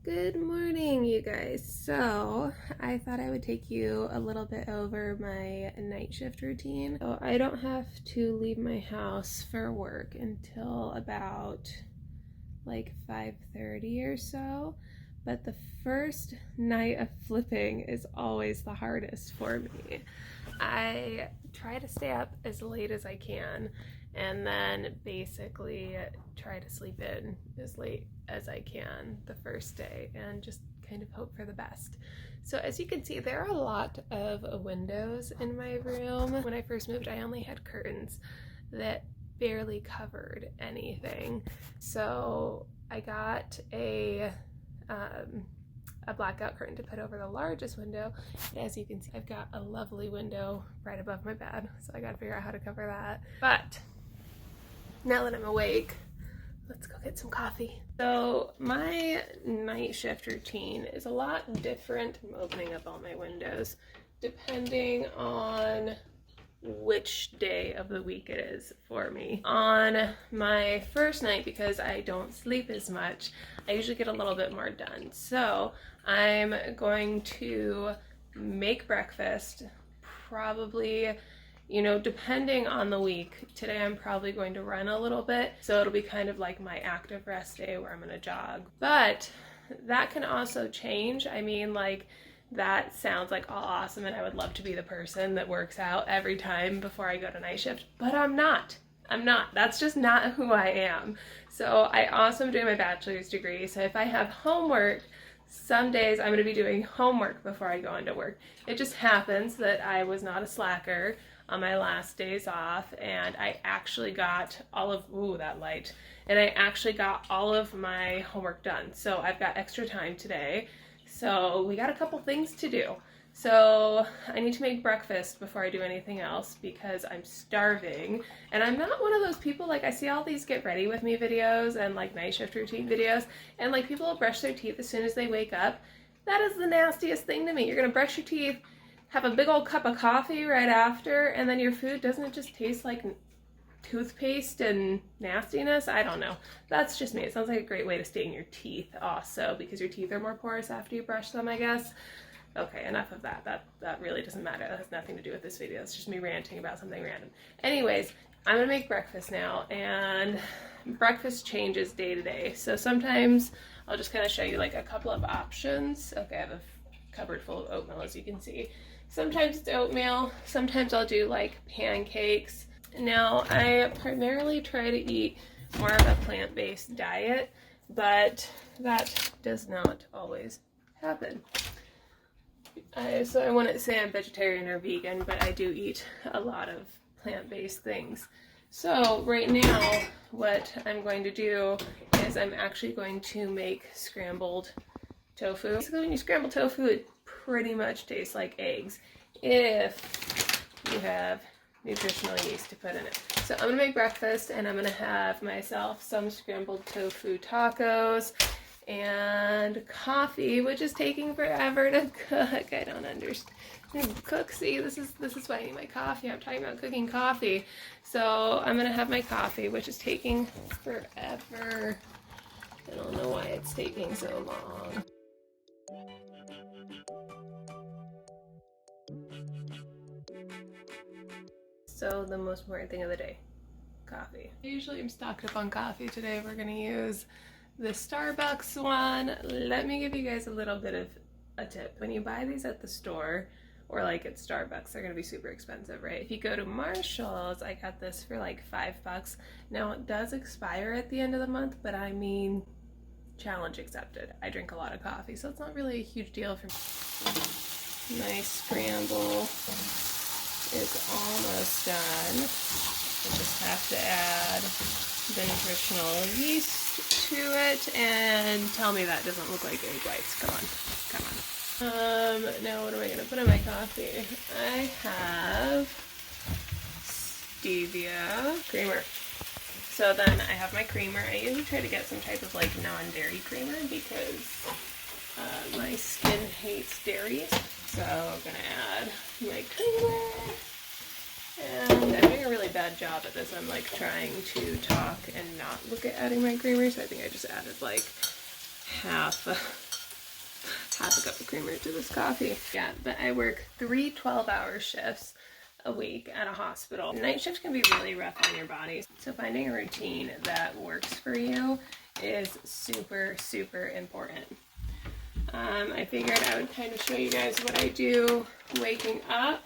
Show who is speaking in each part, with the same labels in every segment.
Speaker 1: Good morning, you guys. So I thought I would take you a little bit over my night shift routine. So I don't have to leave my house for work until about like 5:30 or so, but the first night of flipping is always the hardest for me. I try to stay up as late as I can and then basically try to sleep in as late as I can the first day and just kind of hope for the best. So as you can see, there are a lot of windows in my room. When I first moved, I only had curtains that barely covered anything. So I got a blackout curtain to put over the largest window. And as you can see, I've got a lovely window right above my bed, so I gotta figure out how to cover that. But now that I'm awake, let's go get some coffee. So my night shift routine is a lot different. I'm opening up all my windows depending on which day of the week it is for me. On my first night, because I don't sleep as much, I usually get a little bit more done. So I'm going to make breakfast, probably, depending on the week. Today I'm probably going to run a little bit, so it'll be kind of like my active rest day where I'm gonna jog. But that can also change. I mean, like, that sounds like all awesome and I would love to be the person that works out every time before I go to night shift, but I'm not. That's just not who I am. So I also am doing my bachelor's degree, so if I have homework, some days I'm going to be doing homework before I go into work. It just happens that I was not a slacker on my last days off, and I actually got all of, I actually got all of my homework done. So I've got extra time today. So we got a couple things to do. So I need to make breakfast before I do anything else because I'm starving. And I'm not one of those people, like, I see all these get ready with me videos and like night shift routine videos, and like people will brush their teeth as soon as they wake up. That is the nastiest thing to me. You're gonna brush your teeth, have a big old cup of coffee right after, and then your food, doesn't it just taste like toothpaste and nastiness? I don't know. That's just me. It sounds like a great way to stain your teeth also, because your teeth are more porous after you brush them, I guess. Okay, enough of that. That really doesn't matter. That has nothing to do with this video. It's just me ranting about something random. Anyways, I'm gonna make breakfast now, and breakfast changes day to day. So sometimes I'll just kind of show you like a couple of options. Okay, I have a cupboard full of oatmeal, as you can see. Sometimes it's oatmeal. Sometimes I'll do like pancakes. Now, I primarily try to eat more of a plant-based diet, but that does not always happen. So I wouldn't say I'm vegetarian or vegan, but I do eat a lot of plant-based things. So right now, what I'm going to do is I'm actually going to make scrambled tofu. Basically, when you scramble tofu, it pretty much tastes like eggs if you have nutritional yeast to put in it. So I'm gonna make breakfast, and I'm gonna have myself some scrambled tofu tacos and coffee, which is taking forever to cook. I don't understand. Cook, see, this is why I need my coffee. I'm talking about cooking coffee. So I'm gonna have my coffee, which is taking forever. I don't know why it's taking so long. So the most important thing of the day, coffee. Usually I'm stocked up on coffee. Today we're gonna use the Starbucks one. Let me give you guys a little bit of a tip. When you buy these at the store or like at Starbucks, they're gonna be super expensive, right? If you go to Marshall's, I got this for like $5. Now it does expire at the end of the month, but I mean, challenge accepted. I drink a lot of coffee, so it's not really a huge deal for me. Nice scramble is almost done. I just have to add the nutritional yeast to it, and tell me that doesn't look like egg whites. Come on. Now what am I gonna put in my coffee? I have stevia creamer. So then I have my creamer. I usually try to get some type of like non-dairy creamer because my skin hates dairy. So I'm gonna add my creamer. And I'm doing a really bad job at this. I'm like trying to talk and not look at adding my creamer, so I think I just added like half half a cup of creamer to this coffee. Yeah, but I work 3 12-hour shifts a week at a hospital. Night shift can be really rough on your body. So finding a routine that works for you is super, super important. I figured I would kind of show you guys what I do waking up,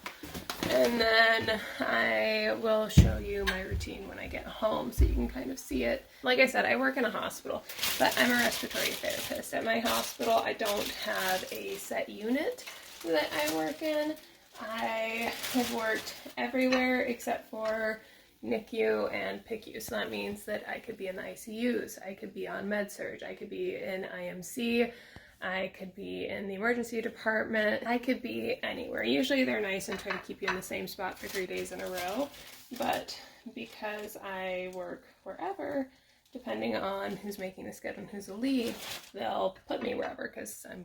Speaker 1: and then I will show you my routine when I get home so you can kind of see it. Like I said, I work in a hospital, but I'm a respiratory therapist. At my hospital, I don't have a set unit that I work in. I have worked everywhere except for NICU and PICU. So that means that I could be in the ICUs, I could be on med-surg, I could be in IMC, I could be in the emergency department, I could be anywhere. Usually they're nice and try to keep you in the same spot for 3 days in a row, but because I work wherever, depending on who's making the schedule and who's the lead, they'll put me wherever because I'm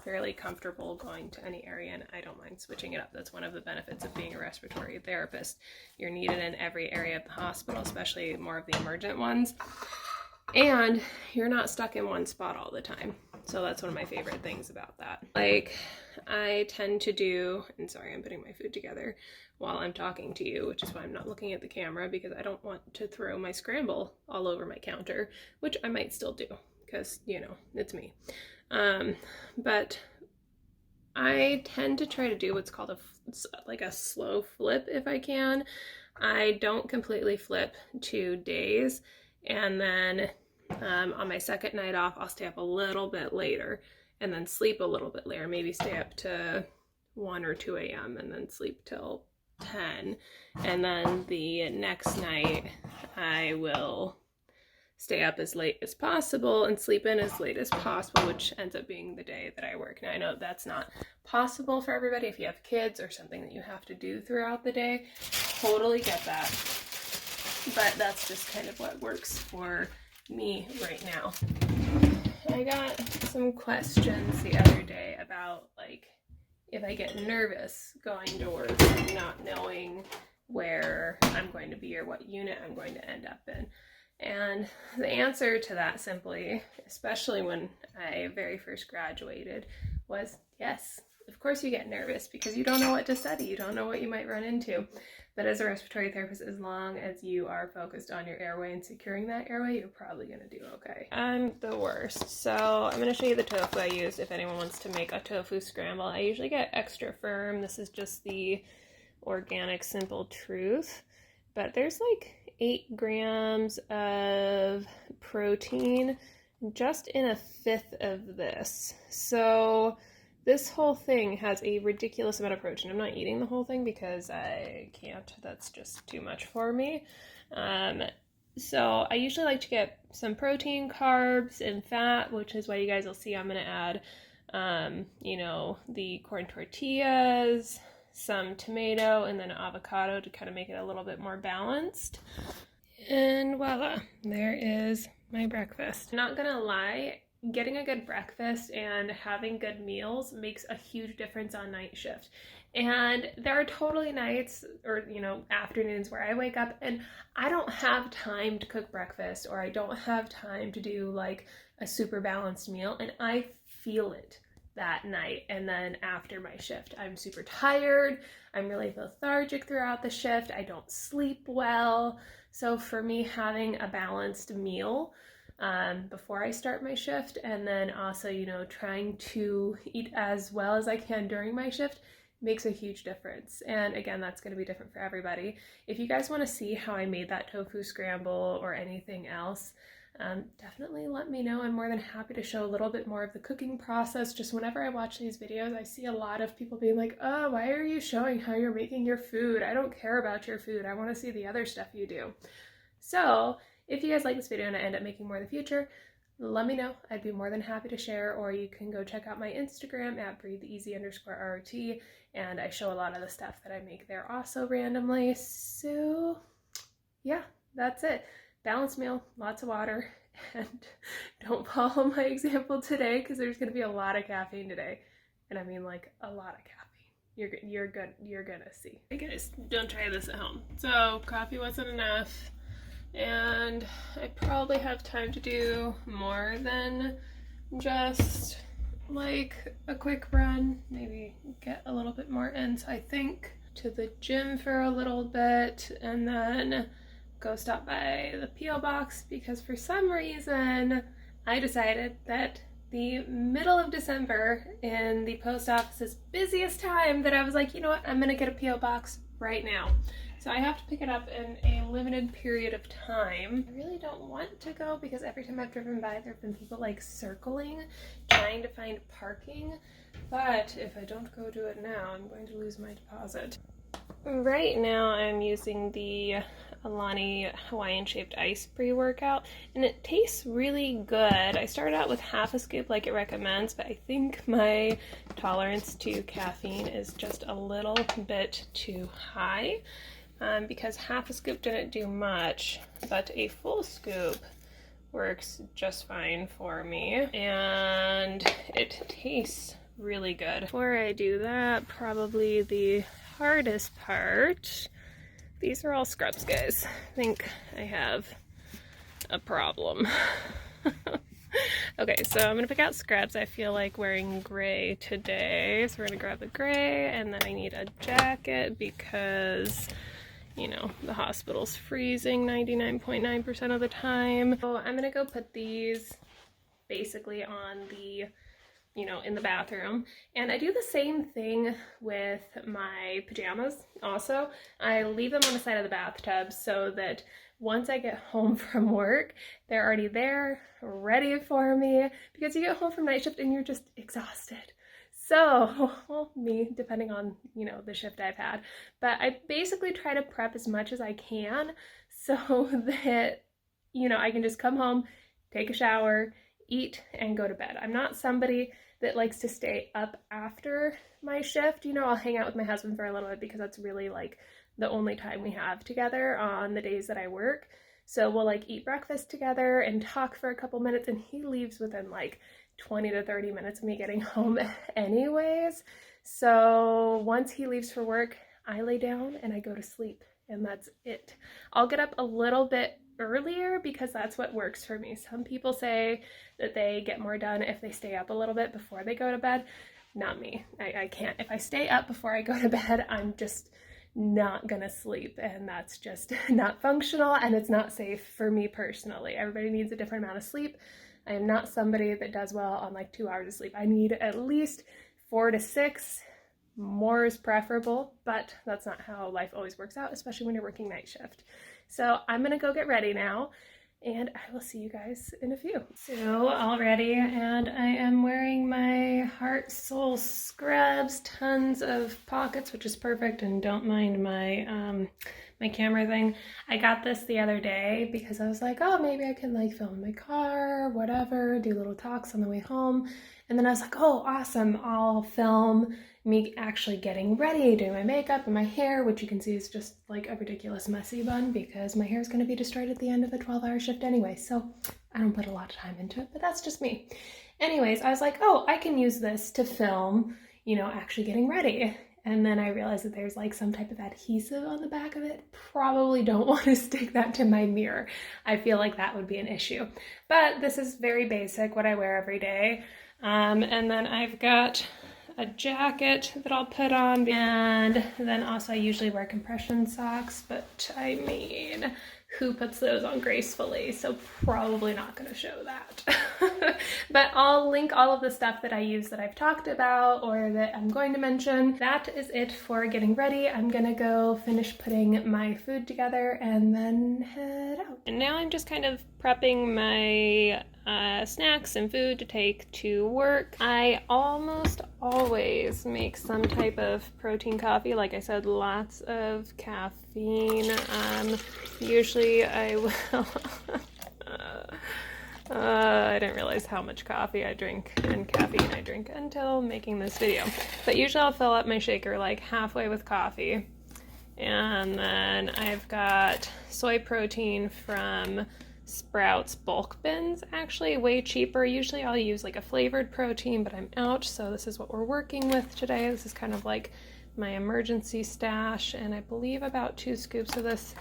Speaker 1: fairly comfortable going to any area and I don't mind switching it up. That's one of the benefits of being a respiratory therapist. You're needed in every area of the hospital, especially more of the emergent ones. And you're not stuck in one spot all the time. So that's one of my favorite things about that. Like, I tend to do, and sorry, I'm putting my food together while I'm talking to you, which is why I'm not looking at the camera, because I don't want to throw my scramble all over my counter, which I might still do, because, you know, it's me. But I tend to try to do what's called a slow flip if I can. I don't completely flip 2 days, and then on my second night off, I'll stay up a little bit later and then sleep a little bit later, maybe stay up to 1 or 2 a.m. and then sleep till 10. And then the next night, I will stay up as late as possible and sleep in as late as possible, which ends up being the day that I work. Now, I know that's not possible for everybody if you have kids or something that you have to do throughout the day. Totally get that. But that's just kind of what works for me right now. I got some questions the other day about, like, if I get nervous going to work and not knowing where I'm going to be or what unit I'm going to end up in. And the answer to that simply, especially when I very first graduated, was yes. Of course you get nervous because you don't know what to study. You don't know what you might run into. But as a respiratory therapist, as long as you are focused on your airway and securing that airway, you're probably going to do okay. I'm the worst. So I'm going to show you the tofu I use if anyone wants to make a tofu scramble. I usually get extra firm. This is just the organic Simple Truth. But there's like 8 grams of protein just in a fifth of this. So this whole thing has a ridiculous amount of protein. I'm not eating the whole thing because I can't. That's just too much for me. So I usually like to get some protein, carbs, and fat, which is why you guys will see I'm going to add, the corn tortillas, some tomato, and then avocado to kind of make it a little bit more balanced. And voila, there is my breakfast. Not gonna lie, getting a good breakfast and having good meals makes a huge difference on night shift. And there are totally nights or, afternoons where I wake up and I don't have time to cook breakfast, or I don't have time to do like a super balanced meal, and I feel it that night. And then after my shift, I'm super tired. I'm really lethargic throughout the shift. I don't sleep well. So for me, having a balanced meal before I start my shift, and then also, trying to eat as well as I can during my shift makes a huge difference. And again, that's going to be different for everybody. If you guys want to see how I made that tofu scramble or anything else, definitely let me know. I'm more than happy to show a little bit more of the cooking process. Just whenever I watch these videos, I see a lot of people being like, oh, why are you showing how you're making your food? I don't care about your food. I want to see the other stuff you do. So if you guys like this video and I end up making more in the future, let me know. I'd be more than happy to share, or you can go check out my Instagram at breatheeasy_ROT, and I show a lot of the stuff that I make there also randomly. So yeah, that's it. Balanced meal, lots of water, and don't follow my example today because there's going to be a lot of caffeine today. And I mean like a lot of caffeine. You're gonna see. Hey guys, don't try this at home. So coffee wasn't enough, and I probably have time to do more than just like a quick run, maybe get a little bit more in. So I think to the gym for a little bit and then go stop by the P.O. box, because for some reason I decided that the middle of December in the post office's busiest time that I was like, you know what, I'm gonna get a P.O. box right now. So I have to pick it up in a limited period of time. I really don't want to go because every time I've driven by, there have been people like circling, trying to find parking. But if I don't go do it now, I'm going to lose my deposit. Right now I'm using the Milani Hawaiian shaped ice pre-workout, and it tastes really good. I started out with half a scoop like it recommends, but I think my tolerance to caffeine is just a little bit too high, because half a scoop didn't do much, but a full scoop works just fine for me, and it tastes really good. Before I do that, probably the hardest part, these are all scrubs, guys. I think I have a problem. Okay, so I'm gonna pick out scrubs. I feel like wearing gray today, so we're gonna grab the gray, and then I need a jacket because, you know, the hospital's freezing 99.9% of the time. So I'm gonna go put these basically on the, you know, in the bathroom. And I do the same thing with my pajamas also. I leave them on the side of the bathtub so that once I get home from work, they're already there, ready for me, because you get home from night shift and you're just exhausted. So, well, me, depending on, you know, the shift I've had. But I basically try to prep as much as I can so that, you know, I can just come home, take a shower, eat, and go to bed. I'm not somebody that likes to stay up after my shift. You know, I'll hang out with my husband for a little bit because that's really like the only time we have together on the days that I work. So we'll like eat breakfast together and talk for a couple minutes, and he leaves within like 20 to 30 minutes of me getting home anyways. So once he leaves for work, I lay down and I go to sleep, and that's it. I'll get up a little bit earlier because that's what works for me. Some people say that they get more done if they stay up a little bit before they go to bed. Not me. I can't. If I stay up before I go to bed, I'm just not gonna sleep, and that's just not functional, and it's not safe for me personally. Everybody needs a different amount of sleep. I am not somebody that does well on like 2 hours of sleep. I need at least 4 to 6. More is preferable, but that's not how life always works out, especially when you're working night shift. So I'm gonna go get ready now, and I will see you guys in a few. So all ready, and I am wearing my HeartSoul scrubs, tons of pockets, which is perfect, and don't mind my my camera thing. I got this the other day because I was like, oh, maybe I can like film in my car, whatever, do little talks on the way home. And then I was like, oh, awesome, I'll film me actually getting ready, doing my makeup and my hair, which you can see is just like a ridiculous messy bun because my hair is going to be destroyed at the end of a 12-hour shift anyway, so I don't put a lot of time into it, but that's just me. Anyways, I was like, oh, I can use this to film, you know, actually getting ready. And then I realized that there's like some type of adhesive on the back of it. Probably don't want to stick that to my mirror. I feel like that would be an issue. But this is very basic, what I wear every day. And then I've got a jacket that I'll put on, and then also I usually wear compression socks, but I mean, who puts those on gracefully? So probably not going to show that. But I'll link all of the stuff that I use that I've talked about or that I'm going to mention. That is it for getting ready. I'm gonna go finish putting my food together and then head out. And now I'm just kind of prepping my snacks and food to take to work. I almost always make some type of protein coffee. Like I said, lots of caffeine. Usually I will I didn't realize how much coffee I drink and caffeine I drink until making this video. But usually I'll fill up my shaker like halfway with coffee. And then I've got soy protein from Sprouts bulk bins, actually way cheaper. Usually I'll use like a flavored protein, but I'm out, so this is what we're working with today. This is kind of like my emergency stash, and I believe about 2 scoops of this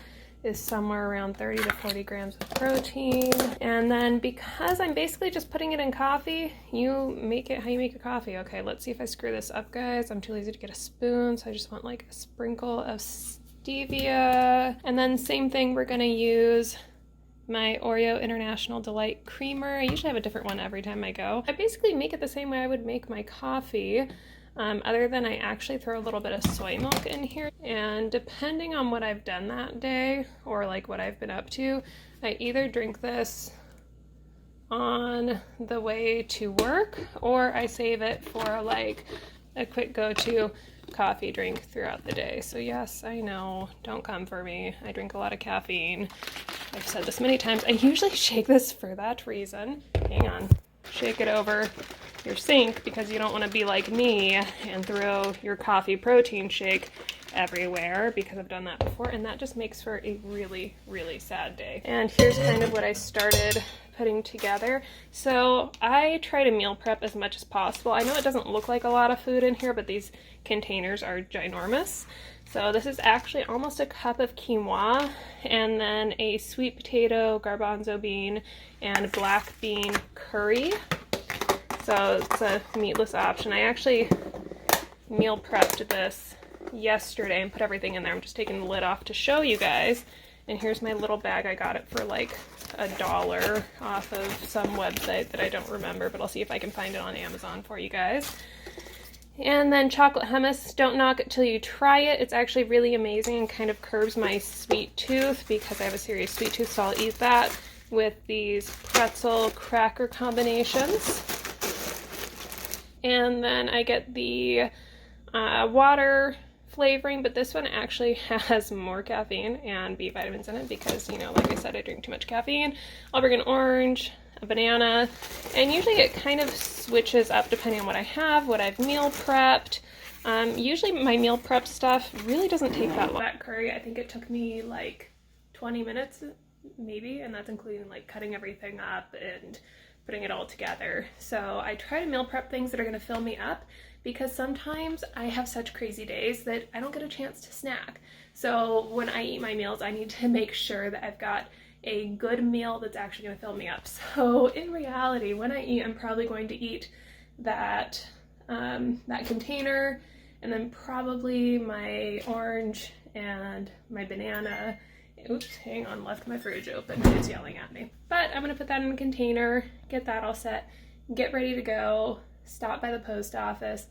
Speaker 1: is somewhere around 30 to 40 grams of protein. And then because I'm basically just putting it in coffee, you make it how you make your coffee. Okay, let's see if I screw this up, guys. I'm too lazy to get a spoon, so I just want like a sprinkle of stevia. And then same thing, we're gonna use my Oreo International Delight Creamer. I usually have a different one every time I go. I basically make it the same way I would make my coffee, other than I actually throw a little bit of soy milk in here. And depending on what I've done that day, or like what I've been up to, I either drink this on the way to work, or I save it for like a quick go-to coffee drink throughout the day. So yes, I know, don't come for me. I drink a lot of caffeine. I've said this many times. I usually shake this for that reason. Hang on. Shake it over your sink because you don't want to be like me and throw your coffee protein shake everywhere, because I've done that before, and that just makes for a really, really sad day. And here's kind of what I started putting together. So I try to meal prep as much as possible. I know it doesn't look like a lot of food in here, but these containers are ginormous. So this is actually almost a cup of quinoa, and then a sweet potato, garbanzo bean, and black bean curry. So it's a meatless option. I actually meal prepped this yesterday and put everything in there. I'm just taking the lid off to show you guys. And here's my little bag. I got it for like $1 off of some website that I don't remember, but I'll see if I can find it on Amazon for you guys. And then chocolate hummus. Don't knock it till you try it. It's actually really amazing and kind of curbs my sweet tooth because I have a serious sweet tooth, so I'll eat that with these pretzel cracker combinations. And then I get the water flavoring, but this one actually has more caffeine and B vitamins in it because, you know, like I said, I drink too much caffeine. I'll bring an orange, a banana, and usually it kind of switches up depending on what I have, what I've meal prepped. Usually my meal prep stuff really doesn't take that long. That curry, I think it took me like 20 minutes maybe, and that's including like cutting everything up and putting it all together. So I try to meal prep things that are going to fill me up, because sometimes I have such crazy days that I don't get a chance to snack. So when I eat my meals, I need to make sure that I've got a good meal that's actually going to fill me up. So in reality, when I eat, I'm probably going to eat that that container, and then probably my orange and my banana. Oops, hang on, left my fridge open. It's yelling at me. But I'm going to put that in a container, get that all set, get ready to go, stop by the post office,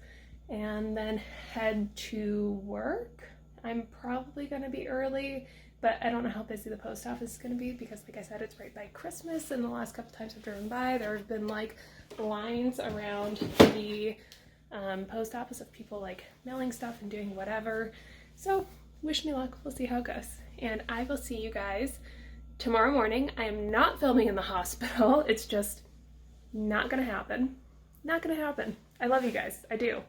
Speaker 1: and then head to work. I'm probably going to be early, but I don't know how busy the post office is going to be because, like I said, it's right by Christmas, and the last couple times I've driven by, there have been like lines around the post office of people like mailing stuff and doing whatever. So wish me luck. We'll see how it goes. And I will see you guys tomorrow morning. I am not filming in the hospital. It's just not gonna happen. Not gonna happen. I love you guys. I do.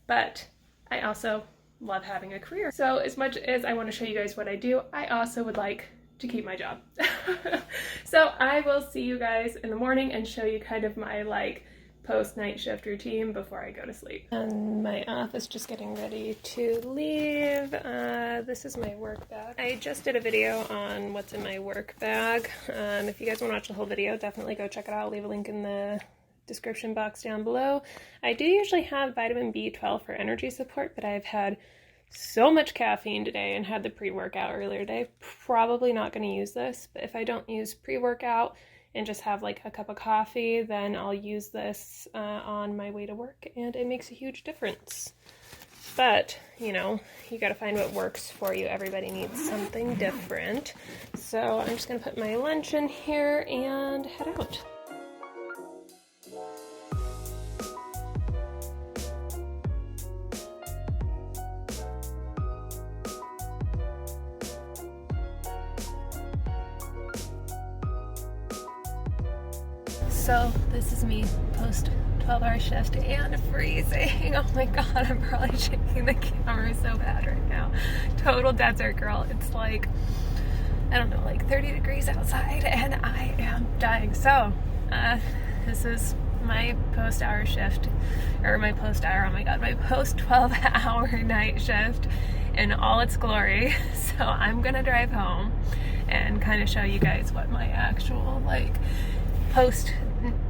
Speaker 1: But I also love having a career. So as much as I want to show you guys what I do, I also would like to keep my job. So I will see you guys in the morning and show you kind of my like post-night shift routine before I go to sleep. And my office just getting ready to leave. This is my work bag. I just did a video on what's in my work bag. If you guys want to watch the whole video, definitely go check it out. I'll leave a link in the description box down below. I do usually have vitamin B12 for energy support, but I've had so much caffeine today and had the pre-workout earlier today. Probably not going to use this, but if I don't use pre-workout and just have like a cup of coffee, then I'll use this on my way to work, and it makes a huge difference. But, you know, you got to find what works for you. Everybody needs something different. So I'm just going to put my lunch in here and head out. So this is me post 12-hour shift and freezing. Oh my god, I'm probably shaking the camera so bad right now. Total desert girl. It's like, I don't know, like 30 degrees outside and I am dying. So this is my post-hour shift, or my post-hour, oh my god, my post 12-hour night shift. in all its glory. So I'm gonna drive home and kind of show you guys what my actual like post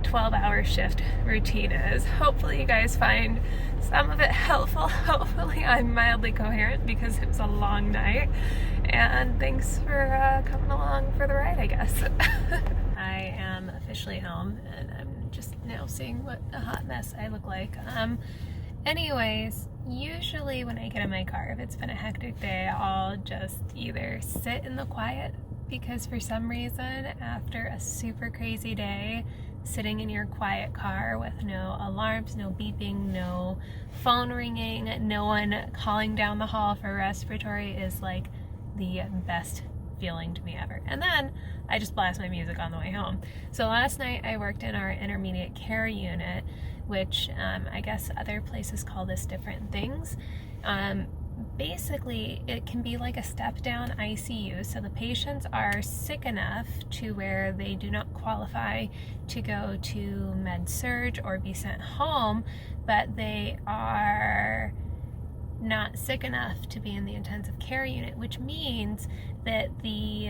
Speaker 1: 12-hour shift routine is. Hopefully you guys find some of it helpful. Hopefully I'm mildly coherent because it was a long night, and thanks for coming along for the ride, I guess. I am officially home and I'm just now seeing what a hot mess I look like. Anyways, usually when I get in my car, if it's been a hectic day, I'll just either sit in the quiet, because for some reason after a super crazy day, sitting in your quiet car with no alarms, no beeping, no phone ringing, no one calling down the hall for respiratory is like the best feeling to me ever. And then I just blast my music on the way home. So last night I worked in our intermediate care unit, which I guess other places call this different things. Basically, it can be like a step-down ICU, so the patients are sick enough to where they do not qualify to go to med-surg or be sent home, but they are not sick enough to be in the intensive care unit, which means that the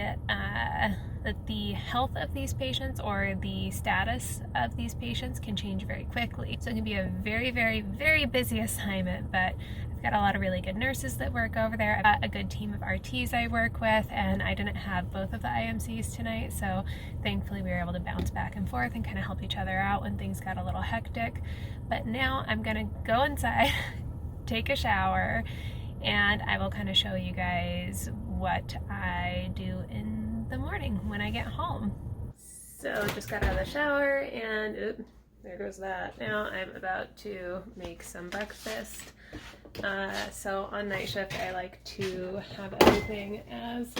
Speaker 1: health of these patients or the status of these patients can change very quickly. So it can be a very, very, very busy assignment, but I've got a lot of really good nurses that work over there. I've got a good team of RTs I work with, and I didn't have both of the IMCs tonight, so thankfully we were able to bounce back and forth and kind of help each other out when things got a little hectic. But now I'm gonna go inside, take a shower, and I will kind of show you guys what I do in the morning when I get home. So just got out of the shower and there goes that. Now I'm about to make some breakfast. So on night shift I like to have everything as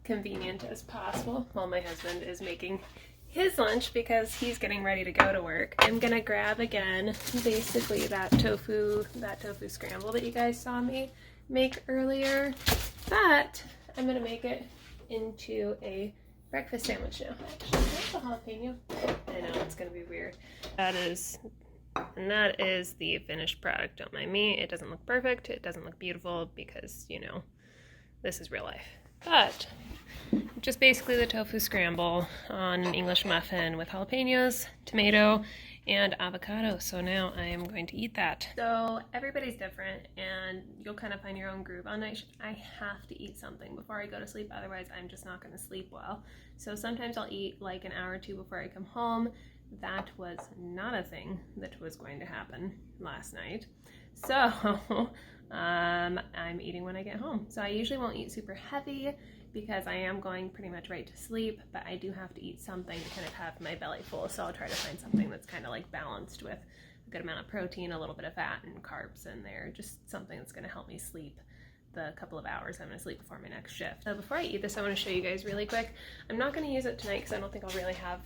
Speaker 1: convenient as possible while my husband is making his lunch because he's getting ready to go to work. I'm gonna grab again basically that tofu scramble that you guys saw me make earlier, but I'm gonna make it into a breakfast sandwich now. Actually, where's the jalapeno? I know, it's gonna be weird. That is the finished product. Don't mind me. It doesn't look perfect. It doesn't look beautiful because, you know, this is real life. But just basically the tofu scramble on an English muffin with jalapenos, tomato, and avocado. So now I am going to eat that. So everybody's different and you'll kind of find your own groove. On night shift, I have to eat something before I go to sleep. Otherwise, I'm just not going to sleep well. So sometimes I'll eat like an hour or two before I come home. That was not a thing that was going to happen last night. So I'm eating when I get home. So I usually won't eat super heavy because I am going pretty much right to sleep, but I do have to eat something to kind of have my belly full. So I'll try to find something that's kind of like balanced with a good amount of protein, a little bit of fat and carbs in there, just something that's going to help me sleep the couple of hours I'm going to sleep before my next shift. So before I eat this, I want to show you guys really quick. I'm not going to use it tonight because I don't think I'll really have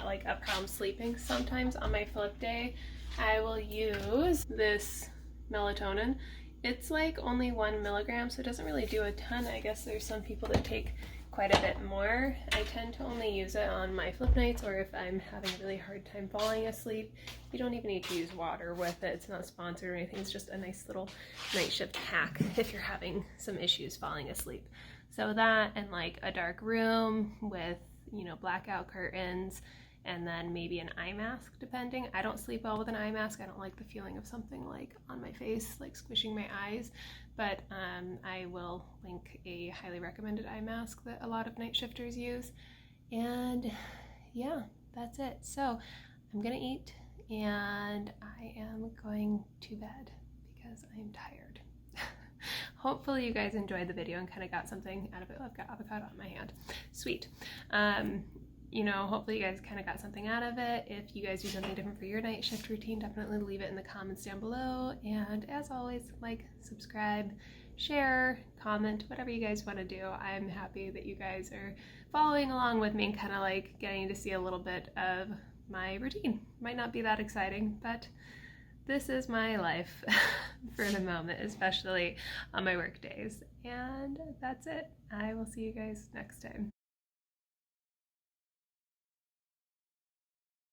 Speaker 1: like a problem sleeping. Sometimes on my flip day, I will use this melatonin. It's like only 1 milligram, so it doesn't really do a ton. I guess there's some people that take quite a bit more. I tend to only use it on my flip nights or if I'm having a really hard time falling asleep. You don't even need to use water with it. It's not sponsored or anything. It's just a nice little night shift hack if you're having some issues falling asleep. So that and like a dark room with, you know, blackout curtains, and then maybe an eye mask depending. I don't sleep well with an eye mask. I don't like the feeling of something like on my face, like squishing my eyes, but I will link a highly recommended eye mask that a lot of night shifters use. And yeah, that's it. So I'm gonna eat and I am going to bed because I'm tired. Hopefully you guys enjoyed the video and kind of got something out of it. Oh, I've got avocado on my hand. Sweet. You know, hopefully you guys kind of got something out of it. If you guys do something different for your night shift routine, definitely leave it in the comments down below. And as always, like, subscribe, share, comment, whatever you guys want to do. I'm happy that you guys are following along with me and kind of like getting to see a little bit of my routine. Might not be that exciting, but this is my life for the moment, especially on my work days. And that's it. I will see you guys next time.